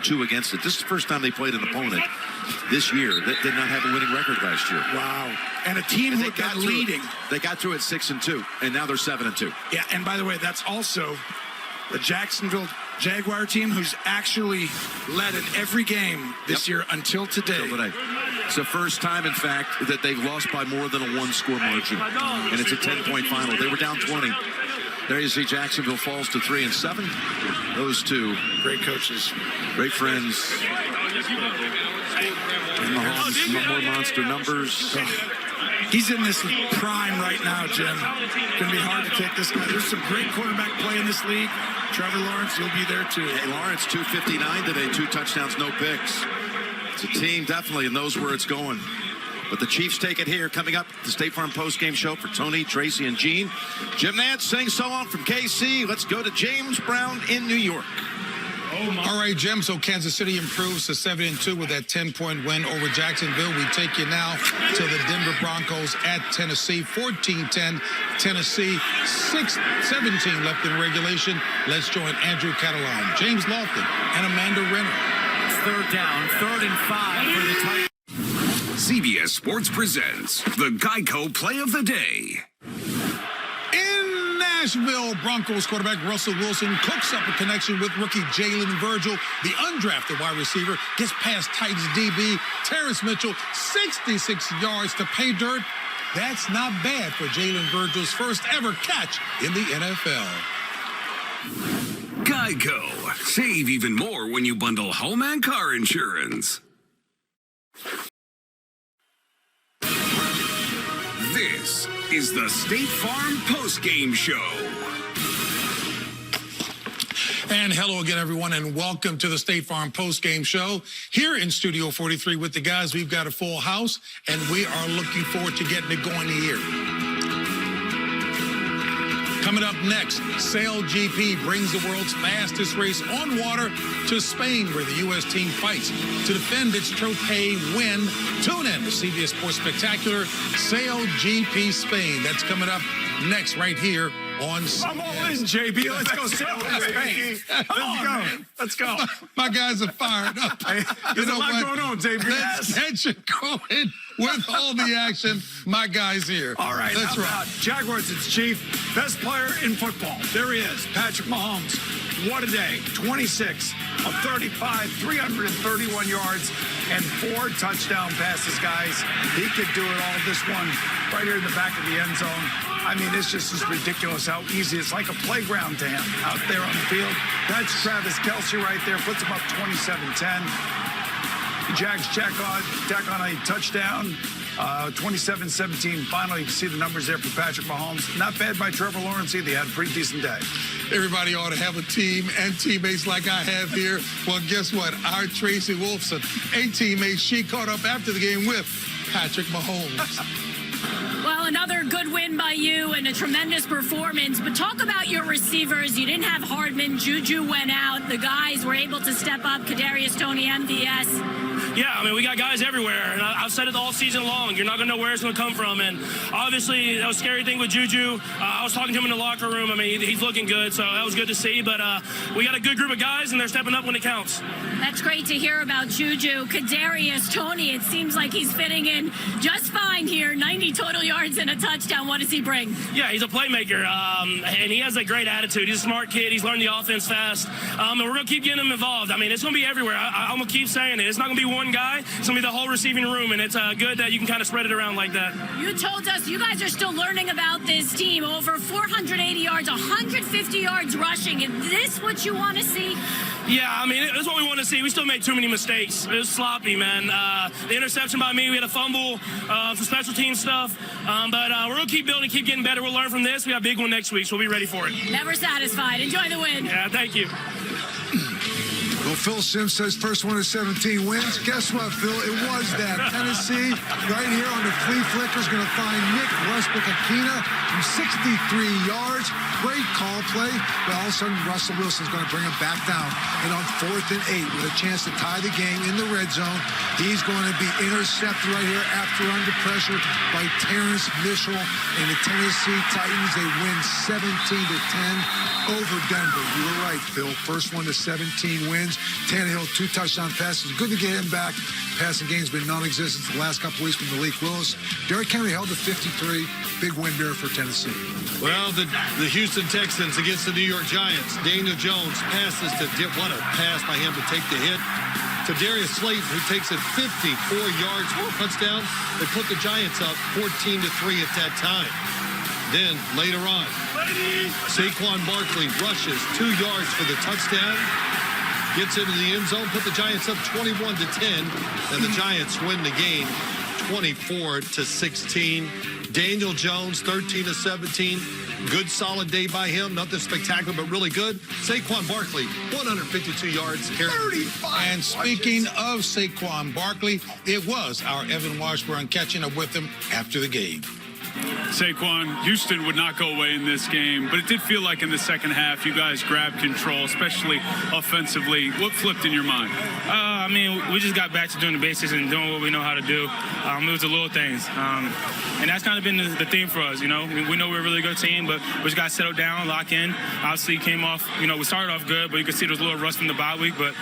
6-2 against it. This is the first time they played an opponent this year that did not have a winning record last year. Wow. And a team who got leading. They got through at 6-2, and now they're 7-2. Yeah, and by the way, that's also the Jacksonville Jaguar team who's actually led in every game this year until today. It's the first time, in fact, that they've lost by more than a one-score margin, and it's a 10-point final. They were down 20. There you see Jacksonville falls to 3-7. Those two great coaches, great friends. And Mahomes, more monster numbers. He's in this prime right now, Jim. Going to be hard to take this guy. There's some great quarterback play in this league. Trevor Lawrence, you'll be there too. Hey, Lawrence, 259 today, 2 touchdowns, no picks. It's a team definitely, and knows where it's going. But the Chiefs take it here. Coming up, the State Farm postgame show for Tony, Tracy, and Gene. Jim Nantz saying so long from KC. Let's go to James Brown in New York. All right, Jim, so Kansas City improves to 7-2 with that 10-point win over Jacksonville. We take you now to the Denver Broncos at Tennessee, 14-10. Tennessee, 6-17 left in regulation. Let's join Andrew Catalan, James Lofton, and Amanda Renner. Third down, 3rd and 5 for the Titans. CBS Sports presents the Geico Play of the Day. In Nashville, Broncos quarterback Russell Wilson cooks up a connection with rookie Jalen Virgil. The undrafted wide receiver gets past Titans DB Terrence Mitchell, 66 yards to pay dirt. That's not bad for Jalen Virgil's first ever catch in the NFL. Geico. Save even more when you bundle home and car insurance. This is the State Farm postgame show. And hello again, everyone, and welcome to the State Farm postgame show. Here in Studio 43 with the guys, we've got a full house, and we are looking forward to getting it going here. Coming up next, Sail GP brings the world's fastest race on water to Spain, where the U.S. team fights to defend its trophy win. Tune in to CBS Sports Spectacular Sail GP Spain. That's coming up next right here on... I'm all in, JB. Let's go sail Spain. Let's go. My guys are fired up. There's a lot going on, JB. Let's get you going with all the action. My guys here. All right, that's right. Jaguars, it's Chief. Best player in football. There he is, Patrick Mahomes. What a day. 26 of 35, 331 yards, and 4 touchdown passes, guys. He could do it all. This one right here in the back of the end zone. I mean, it's just ridiculous how easy. It's like a playground to him out there on the field. That's Travis Kelce right there. Puts him up 27-10. Jags tack on a touchdown. 27-17 final. You can see the numbers there for Patrick Mahomes. Not bad by Trevor Lawrence either. He had a pretty decent day. Everybody ought to have a team and teammates like I have here. Well, guess what? Our Tracy Wolfson, a teammate, she caught up after the game with Patrick Mahomes. Well, another good win by you and a tremendous performance. But talk about your receivers. You didn't have Hardman. Juju went out. The guys were able to step up. Kadarius Toney, MVS. Yeah, I mean, we got guys everywhere, and I've said it all season long. You're not going to know where it's going to come from, and obviously that was a scary thing with Juju. I was talking to him in the locker room. I mean, he's looking good, so that was good to see, but we got a good group of guys, and they're stepping up when it counts. That's great to hear about Juju. Kadarius Toney, it seems like he's fitting in just fine here. 90 total yards and a touchdown. What does he bring? Yeah, he's a playmaker, and he has a great attitude. He's a smart kid. He's learned the offense fast, and we're going to keep getting him involved. I mean, it's going to be everywhere. I'm going to keep saying it. It's not going to be one guy. It's going to be the whole receiving room, and it's good that you can kind of spread it around like that. You told us you guys are still learning about this team. Over 480 yards, 150 yards rushing. Is this what you want to see? Yeah, I mean, that's what we want to see. We still made too many mistakes. It was sloppy, man. The interception by me, we had a fumble, some special team stuff. But we're going to keep building, keep getting better. We'll learn from this. We got a big one next week, so we'll be ready for it. Never satisfied. Enjoy the win. Yeah, thank you. Well, Phil Simms says first one of 17 wins. Guess what, Phil? It was that. Tennessee right here on the flea flicker is going to find Nick Westbrook-Akina. from 63 yards. Great call play. But all of a sudden, Russell Wilson's going to bring him back down. And on 4th and 8, with a chance to tie the game in the red zone, he's going to be intercepted right here after under pressure by Terrence Mitchell and the Tennessee Titans. They win 17-10 over Denver. You were right, Phil. First one to 17 wins. Tannehill, 2 touchdown passes. Good to get him back. Passing game's been non-existent the last couple weeks from Malik Willis. Derrick Henry held to 53. Big win there for Tennessee. Well, the Houston Texans against the New York Giants. Daniel Jones passes to what a pass by him to take the hit. To Darius Slayton, who takes it 54 yards for a touchdown. They put the Giants up 14-3 at that time. Then later on, Saquon Barkley rushes 2 yards for the touchdown. Gets into the end zone, put the Giants up 21-10, and the Giants win the game 24-16. Daniel Jones, 13-17. Good, solid day by him. Nothing spectacular, but really good. Saquon Barkley, 152 yards. 35. And speaking of Saquon Barkley, it was our Evan Washburn catching up with him after the game. Saquon, Houston would not go away in this game, but it did feel like in the second half you guys grabbed control, especially offensively. What flipped in your mind? I mean, we just got back to doing the basics and doing what we know how to do. It was the little things. And that's kind of been the theme for us, you know. We know we're a really good team, but we just got to settle down, lock in. Obviously, came off, you know, we started off good, but you could see there was a little rust from the bye week. But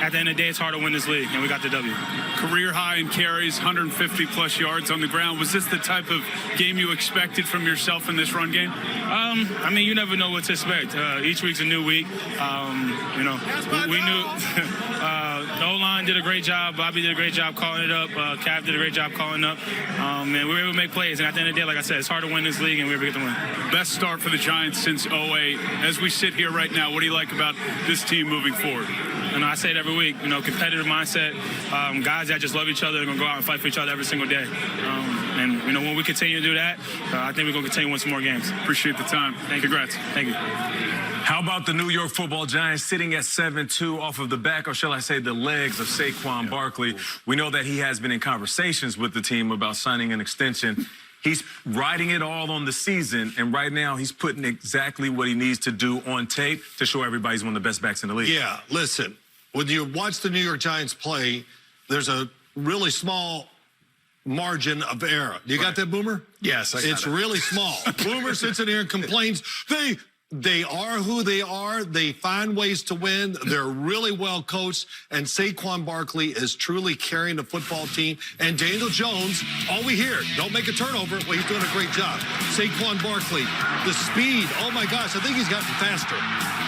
at the end of the day, it's hard to win this league, and we got the W. Career high in carries, 150-plus yards on the ground. Was this the type of game you expected from yourself in this run game? I mean, you never know what to expect. Each week's a new week. You know, we knew the O-line did a great job. Bobby did a great job calling it up. Cav did a great job calling up. And we were able to make plays. And at the end of the day, like I said, it's hard to win this league, and we were able to get the win. Best start for the Giants since 08. As we sit here right now, what do you like about this team moving forward? And I say it every week, you know, competitive mindset, guys that just love each other, they're going to go out and fight for each other every single day. And, you know, when we continue to do that, I think we're going to continue to win some more games. Appreciate the time. Congrats. Thank you. How about the New York Football Giants sitting at 7-2 off of the back, or shall I say the legs of Saquon Barkley? We know that he has been in conversations with the team about signing an extension. He's riding it all on the season, and right now he's putting exactly what he needs to do on tape to show everybody he's one of the best backs in the league. Yeah, listen, when you watch the New York Giants play, there's a really small margin of error. You got that, Boomer? Yes, I got It's it. really small. Boomer sits in here and complains. They are who they are. They find ways to win. They're really well coached. And Saquon Barkley is truly carrying the football team. And Daniel Jones, all we hear, don't make a turnover. Well, he's doing a great job. Saquon Barkley, the speed. Oh, my gosh, I think he's gotten faster.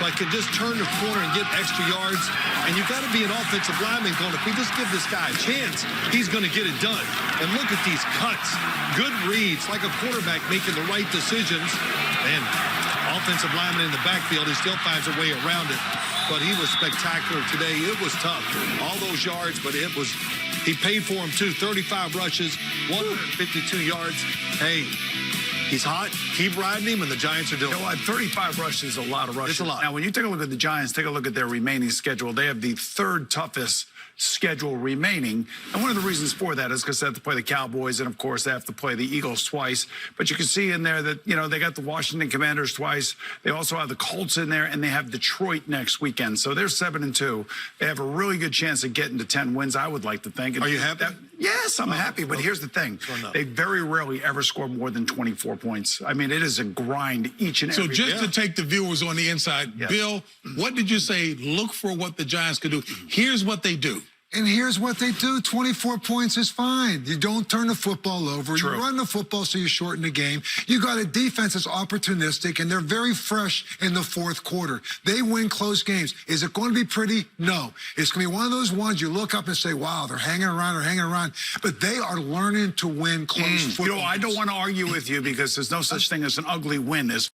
Like, can just turn the corner and get extra yards. And you've got to be an offensive lineman going, if we just give this guy a chance, he's going to get it done. And look at these cuts. Good reads, like a quarterback making the right decisions. And offensive lineman in the backfield, he still finds a way around it. But he was spectacular today. It was tough. All those yards, but it was, he paid for them too. 35 rushes, 152 yards. Hey, he's hot. Keep riding him, and the Giants are doing it. You know what? 35 rushes is a lot of rushes. It's a lot. Now, when you take a look at the Giants, take a look at their remaining schedule. They have the 3rd toughest schedule remaining. And one of the reasons for that is because they have to play the Cowboys, and of course they have to play the Eagles twice. But you can see in there that, you know, they got the Washington Commanders twice. They also have the Colts in there, and they have Detroit next weekend. So they're 7-2. They have a really good chance of getting to 10 wins, I would like to think. Are you happy? Yes, I'm happy. But here's the thing. They very rarely ever score more than 24 points. I mean, it is a grind each and every So just to take the viewers on the inside, Bill, what did you say? Look for what the Giants could do. Here's what they do. And here's what they do. 24 points is fine. You don't turn the football over. True. You run the football so you shorten the game. You got a defense that's opportunistic, and they're very fresh in the 4th quarter. They win close games. Is it going to be pretty? No. It's going to be one of those ones you look up and say, wow, they're hanging around. But they are learning to win close football. You know, I don't want to argue with you because there's no such thing as an ugly win. There's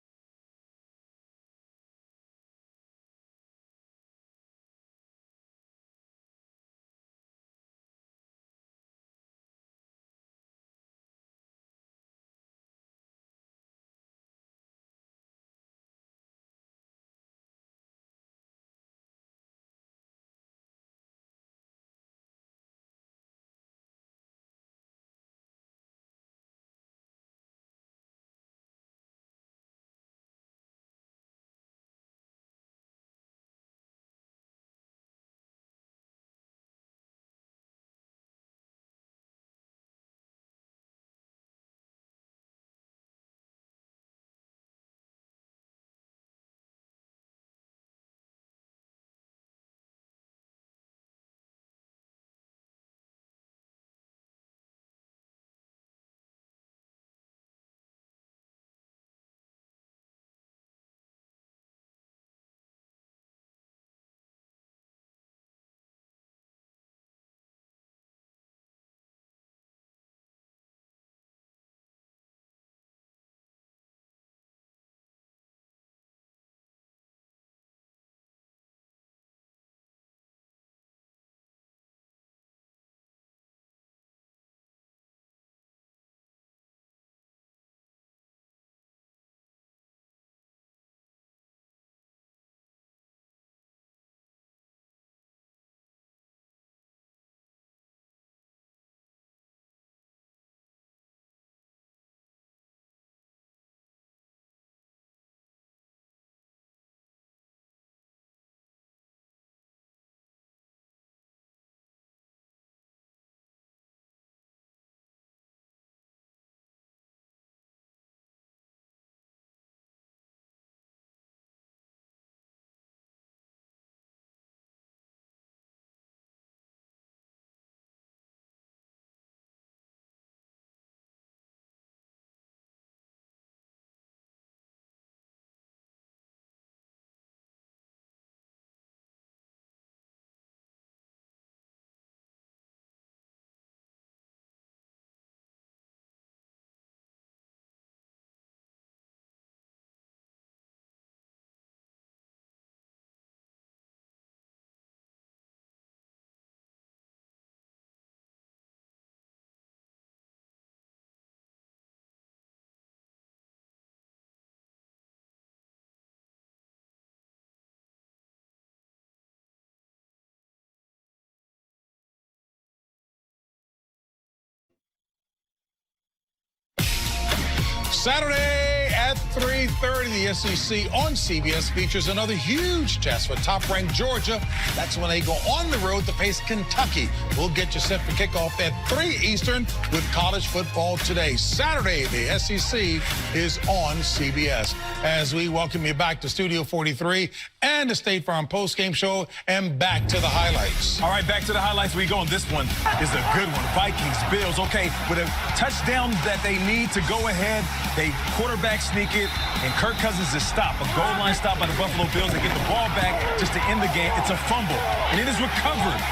Saturday at 3:30, the SEC on CBS features another huge test for top-ranked Georgia. That's when they go on the road to face Kentucky. We'll get you set for kickoff at 3 Eastern with college football today. Saturday, the SEC is on CBS. As we welcome you back to Studio 43 and the State Farm postgame show, and back to the highlights. All right, back to the highlights we go. And this one is a good one. Vikings, Bills. Okay, with a touchdown that they need to go ahead, they quarterback sneak it, and Kirk Cousins is stopped. A goal line stop by the Buffalo Bills. They get the ball back just to end the game. It's a fumble, and it is recovered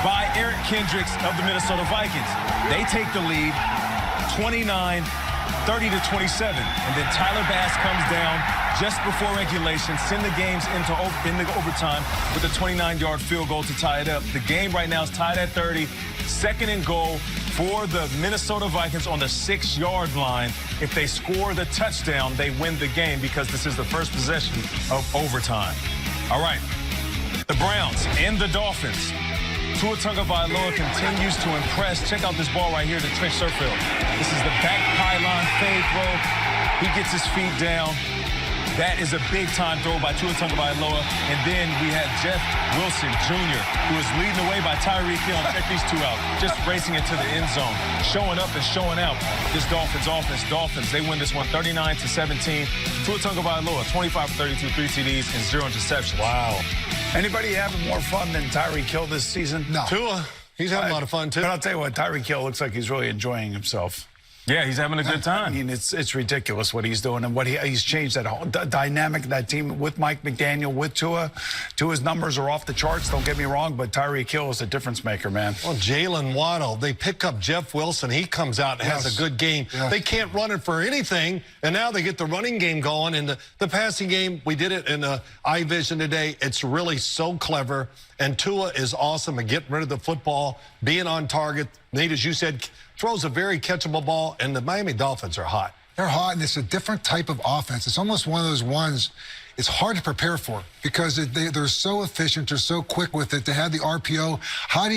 by Eric Kendricks of the Minnesota Vikings. They take the lead, 29-30-27, and then Tyler Bass comes down just before regulation, send the games into overtime with a 29-yard field goal to tie it up. The game right now is tied at 30. Second and goal for the Minnesota Vikings on the 6-yard line. If they score the touchdown, they win the game because this is the first possession of overtime. All right, the Browns and the Dolphins. Tua Tagovailoa continues to impress. Check out this ball right here to Trent Sherfield. This is the back pylon fade throw. He gets his feet down. That is a big-time throw by Tua Tagovailoa. And then we have Jeff Wilson Jr., who is leading the way by Tyreek Hill. Check these two out. Just racing into the end zone. Showing up and showing out. This Dolphins offense. Dolphins, they win this one 39-17. Tua Tagovailoa, 25-32, 3 TDs, and 0 interceptions. Wow. Anybody having more fun than Tyreek Hill this season? No. Tua, he's having a lot of fun, too. But I'll tell you what, Tyreek Hill looks like he's really enjoying himself. Yeah, he's having a good time. I mean, it's ridiculous what he's doing and what he's changed that whole dynamic of that team with Mike McDaniel, with Tua. Tua's numbers are off the charts, don't get me wrong, but Tyreek Hill is a difference maker, man. Well, Jalen Waddle, they pick up Jeff Wilson. He comes out and has a good game. Yes. They can't run it for anything, and now they get the running game going. And the passing game, we did it in the iVision today. It's really so clever. And Tua is awesome at getting rid of the football, being on target. Nate, as you said, throws a very catchable ball, and the Miami Dolphins are hot. They're hot, and it's a different type of offense. It's almost one of those ones it's hard to prepare for because they're so efficient, they're so quick with it. They have the RPO. How do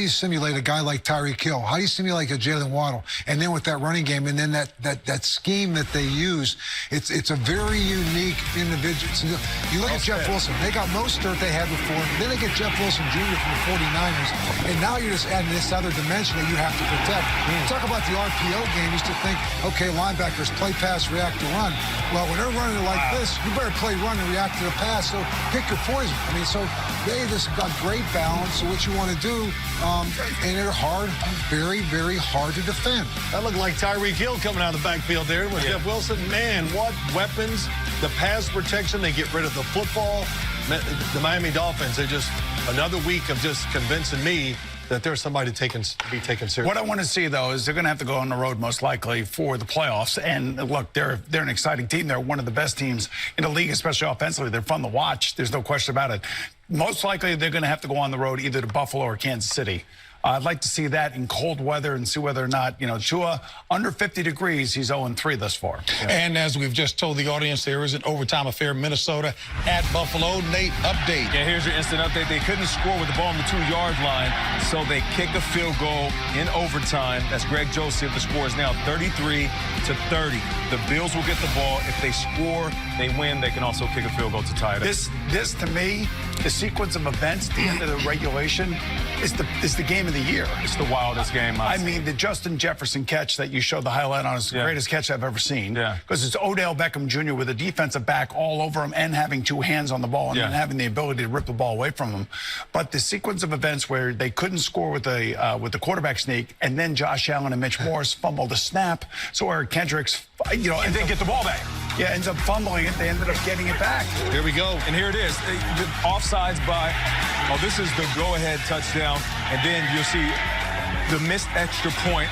you simulate a guy like Tyreek Hill? How do you simulate a Jalen Waddle? And then with that running game, and then that scheme that they use, it's a very unique individual. So you look at Jeff Wilson. They got Mostert they had before. Then they get Jeff Wilson Jr. from the 49ers. And now you're just adding this other dimension that you have to protect. Talk about the RPO game. You used to think, okay, linebackers play, pass, react to run. Well, when they're running like this, you better play run and react to the pass. So pick your poison. I mean, so they just got great balance. So what you want to do, and they're hard, very, very hard to defend. That looked like Tyreek Hill coming out of the backfield there with Jeff Wilson. Man, what weapons. The pass protection, they get rid of the football. The Miami Dolphins, they're just another week of just convincing me that there's somebody to be taken seriously. What I want to see, though, is they're going to have to go on the road most likely for the playoffs. And, look, they're an exciting team. They're one of the best teams in the league, especially offensively. They're fun to watch. There's no question about it. Most likely they're going to have to go on the road either to Buffalo or Kansas City. I'd like to see that in cold weather and see whether or not, Tua, under 50 degrees, he's 0-3 thus far. Yeah. And as we've just told the audience, there is an overtime affair, Minnesota at Buffalo. Nate, update. Yeah, here's your instant update. They couldn't score with the ball on the 2-yard line, so they kick a field goal in overtime. That's Greg Joseph. The score is now 33-30. The Bills will get the ball. If they score, they win. They can also kick a field goal to tie it up. This to me, the sequence of events at the end of the regulation is the game of the year. It's the wildest game I mean, the Justin Jefferson catch that you showed the highlight on is the greatest catch I've ever seen. Yeah. Because it's Odell Beckham Jr. with a defensive back all over him and having 2 hands on the ball and then having the ability to rip the ball away from him. But the sequence of events where they couldn't score with the quarterback sneak, and then Josh Allen and Mitch Morse fumbled the snap, so Eric Kendricks, and then get the ball back. Yeah, ends up fumbling it. They ended up getting it back. Here we go. And here it is. The offsides by, this is the go-ahead touchdown. And then you'll see the missed extra point,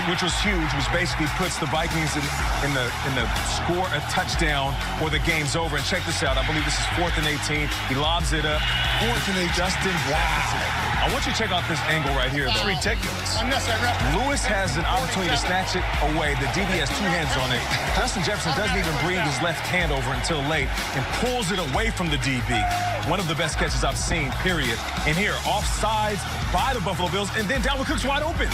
which was huge, which basically puts the Vikings in the score a touchdown or the game's over. And check this out. I believe this is 4th and 18. He lobs it up. 4th and 18. Justin Jefferson. I want you to check out this angle right here, though. It's ridiculous. Lewis has an opportunity to snatch it away. The DB has 2 hands on it. Justin Jefferson doesn't even bring his left hand over until late and pulls it away from the DB. One of the best catches I've seen, period. And here, offsides by the Buffalo Bills, and then Dalvin Cook's wide open.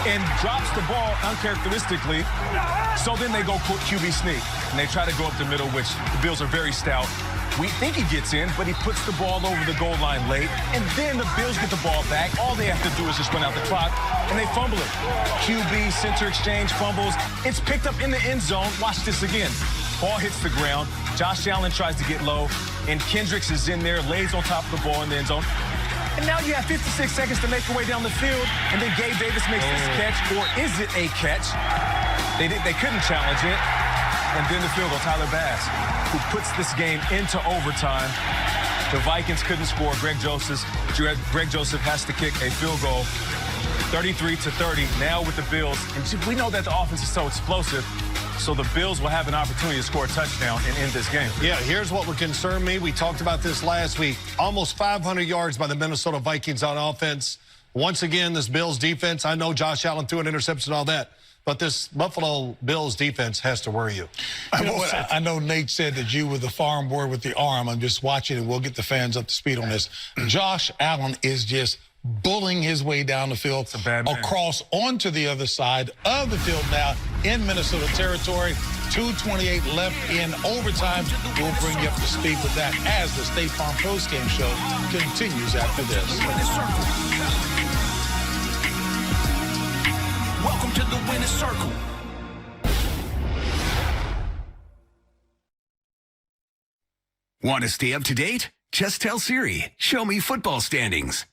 and drops the ball uncharacteristically. So then they go QB sneak, and they try to go up the middle, which the Bills are very stout. We think he gets in, but he puts the ball over the goal line late, and then the Bills get the ball back. All they have to do is just run out the clock, and they fumble it. QB, center exchange, fumbles. It's picked up in the end zone. Watch this again. Ball hits the ground. Josh Allen tries to get low, and Kendricks is in there, lays on top of the ball in the end zone. And now you have 56 seconds to make your way down the field, and then Gabe Davis makes this catch, or is it a catch? They couldn't challenge it. And then the field goal, Tyler Bass, who puts this game into overtime. The Vikings couldn't score. Greg Joseph has to kick a field goal, 33-30. Now with the Bills, and we know that the offense is so explosive, so the Bills will have an opportunity to score a touchdown and end this game. Yeah, here's what would concern me. We talked about this last week. Almost 500 yards by the Minnesota Vikings on offense. Once again, this Bills defense, I know Josh Allen threw an interception and all that, but this Buffalo Bills defense has to worry you. I know Nate said that you were the farm boy with the arm. I'm just watching, and we'll get the fans up to speed on this. Josh Allen is just bullying his way down the field, across onto the other side of the field now in Minnesota territory. 2:28 left in overtime. We'll bring you up to speed with that as the State Farm postgame show continues after this. Welcome to the winner's circle. Want to stay up to date? Just tell Siri, show me football standings.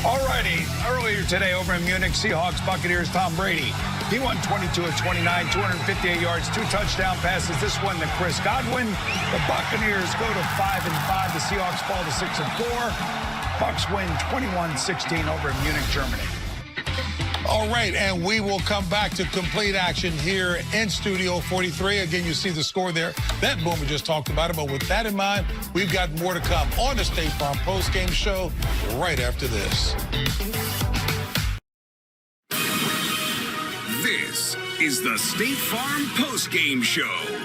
Alrighty, earlier today over in Munich, Seahawks Buccaneers, Tom Brady. He won 22 of 29, 258 yards, 2 touchdown passes. This one to Chris Godwin. The Buccaneers go to 5-5. The Seahawks fall to 6-4. Bucs win 21-16 over in Munich, Germany. All right, and we will come back to complete action here in Studio 43. Again, you see the score there. That Boomer just talked about it, but with that in mind, we've got more to come on the State Farm postgame show right after this. This is the State Farm postgame show.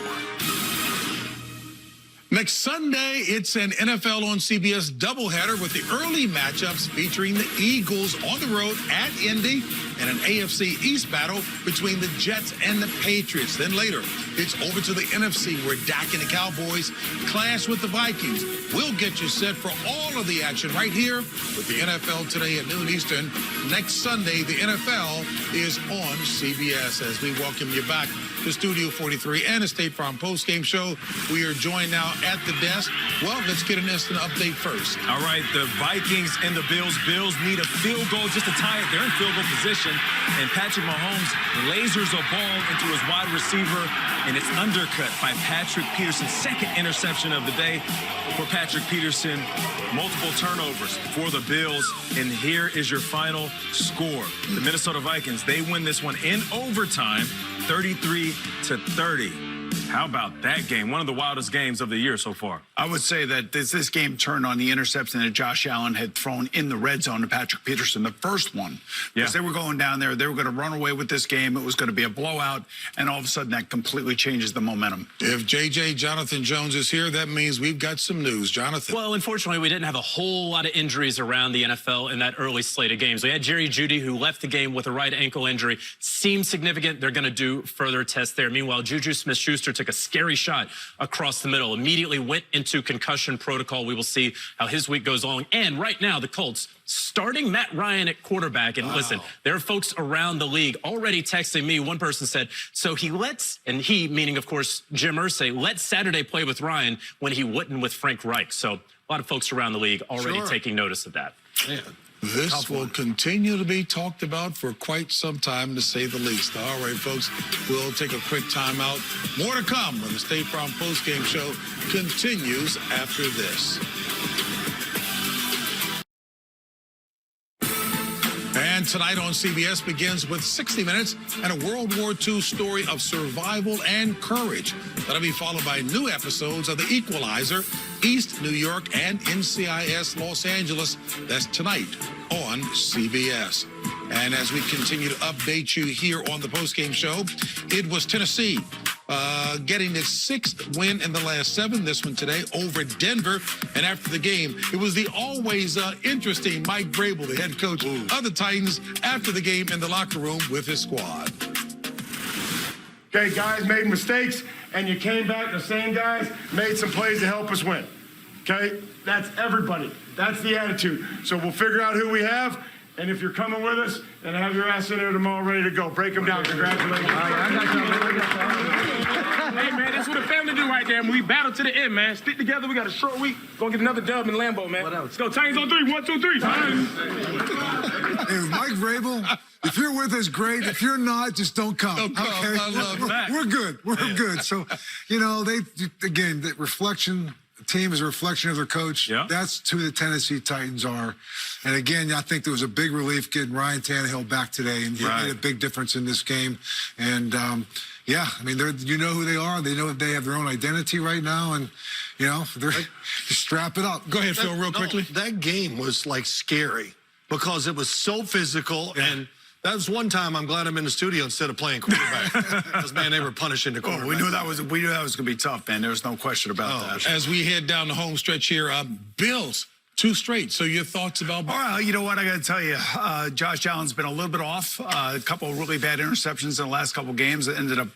Next Sunday, it's an NFL on CBS doubleheader with the early matchups featuring the Eagles on the road at Indy and an AFC East battle between the Jets and the Patriots. Then later, it's over to the NFC where Dak and the Cowboys clash with the Vikings. We'll get you set for all of the action right here with the NFL Today at noon Eastern. Next Sunday, the NFL is on CBS. As we welcome you back to Studio 43 and the State Farm postgame show, we are joined now at the desk. Well, let's get an instant update first. All right, the Vikings and the Bills. Bills need a field goal just to tie it. They're in field goal position, and Patrick Mahomes lasers a ball into his wide receiver, and it's undercut by Patrick Peterson. Second interception of the day for Patrick Peterson. Multiple turnovers for the Bills, and here is your final score. The Minnesota Vikings, they win this one in overtime, 33-30. How about that game? One of the wildest games of the year so far. I would say that this game turned on the interception that Josh Allen had thrown in the red zone to Patrick Peterson, the first one. Because they were going down there. They were going to run away with this game. It was going to be a blowout. And all of a sudden, that completely changes the momentum. If J.J. Jonathan Jones is here, that means we've got some news. Jonathan. Well, unfortunately, we didn't have a whole lot of injuries around the NFL in that early slate of games. We had Jerry Jeudy, who left the game with a right ankle injury. Seems significant. They're going to do further tests there. Meanwhile, Juju Smith-Schuster took a scary shot across the middle, immediately went into concussion protocol. We will see how his week goes on. And right now, the Colts starting Matt Ryan at quarterback. And listen, there are folks around the league already texting me. One person said, so he lets, and he, meaning, of course, Jim Irsay, let Saturday play with Ryan when he wouldn't with Frank Reich. So a lot of folks around the league already taking notice of that. Yeah. This will continue to be talked about for quite some time, to say the least. All right, folks, we'll take a quick time out. More to come when the State Farm postgame show continues after this. And tonight on CBS begins with 60 Minutes and a World War II story of survival and courage. That'll be followed by new episodes of The Equalizer, East New York, and NCIS Los Angeles. That's tonight on CBS. And as we continue to update you here on the postgame show, it was Tennessee getting his 6th win in the last 7. This one today over Denver. And after the game, it was the always interesting Mike Vrabel, the head coach of the Titans, after the game in the locker room with his squad. Okay, guys made mistakes, and you came back, the same guys, made some plays to help us win. Okay? That's everybody. That's the attitude. So we'll figure out who we have, and if you're coming with us, then have your ass in there tomorrow ready to go. Break them down. Congratulations. Hey, man, that's what a family do right there. We battle to the end, man. Stick together. We got a short week. Gonna get another dub in Lambeau, man. Let's go. Titans on 3. 1, 2, 3. Titans. Hey, Mike Vrabel, if you're with us, great. If you're not, just don't come. Don't come. Okay? I love that. We're good. We're good. So, you know, again, the reflection. The team is a reflection of their coach. Yeah. That's who the Tennessee Titans are. And again, I think there was a big relief getting Ryan Tannehill back today, and he made a big difference in this game. And yeah, I mean, you know who they are. They know that they have their own identity right now, and you know, they're just strap it up. Go ahead, Phil, real quickly. That game was like scary because it was so physical and. That was one time I'm glad I'm in the studio instead of playing quarterback. Because, man, they were punishing the quarterback. We knew that was going to be tough, man. There was no question about that. As we head down the home stretch here, Bills, 2 straight. So your thoughts about... All right, you know what? I got to tell you, Josh Allen's been a little bit off. A couple of really bad interceptions in the last couple of games that ended up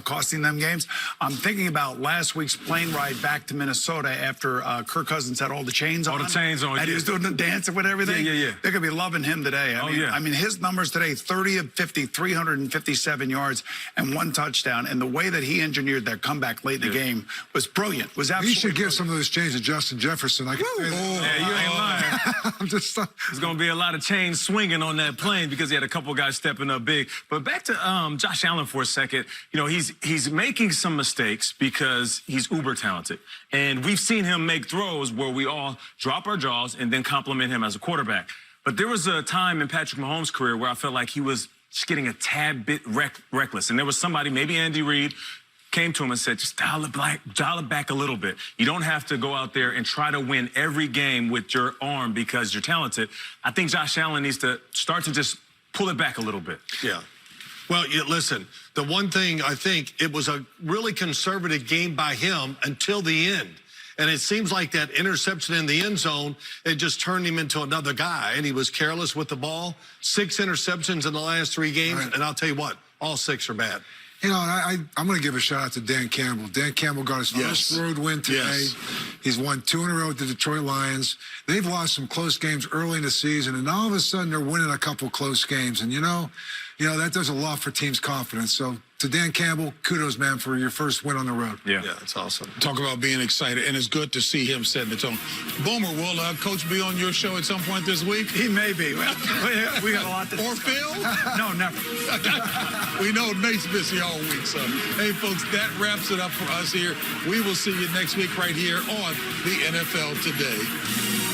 costing them games. I'm thinking about last week's plane ride back to Minnesota after Kirk Cousins had all the chains on. All the chains on. And he was doing the dance with everything. Yeah. They're going to be loving him today. I mean, his numbers today, 30 of 50, 357 yards, and 1 touchdown. And the way that he engineered that comeback late in the game was brilliant. Was absolutely You should give brilliant. some of those chains to Justin Jefferson. I can say that. Yeah, you ain't lying. I'm just... There's going to be a lot of chains swinging on that plane because he had a couple guys stepping up big. But back to Josh Allen for a second. You know, he's making some mistakes because he's uber talented. And we've seen him make throws where we all drop our jaws and then compliment him as a quarterback. But there was a time in Patrick Mahomes' career where I felt like he was just getting a tad bit reckless. And there was somebody, maybe Andy Reid, came to him and said, just dial it back a little bit. You don't have to go out there and try to win every game with your arm because you're talented. I think Josh Allen needs to start to just pull it back a little bit. Yeah. Well, listen, the one thing I think it was a really conservative game by him until the end. And it seems like that interception in the end zone, it just turned him into another guy. And he was careless with the ball. 6 interceptions in the last 3 games. Right. And I'll tell you what, all 6 are bad. You know, I'm going to give a shout out to Dan Campbell. Dan Campbell got his first road win today. He's won 2 in a row with the Detroit Lions. They've lost some close games early in the season, and all of a sudden they're winning a couple close games. And, you know, that does a lot for teams' confidence. So to Dan Campbell, kudos, man, for your first win on the road. Yeah, it's awesome. Talk about being excited, and it's good to see him setting the tone. Boomer, will Coach be on your show at some point this week? He may be. We got a lot to Or Phil? No, never. We know Nate's busy all week, so. Hey, folks, that wraps it up for us here. We will see you next week right here on the NFL Today.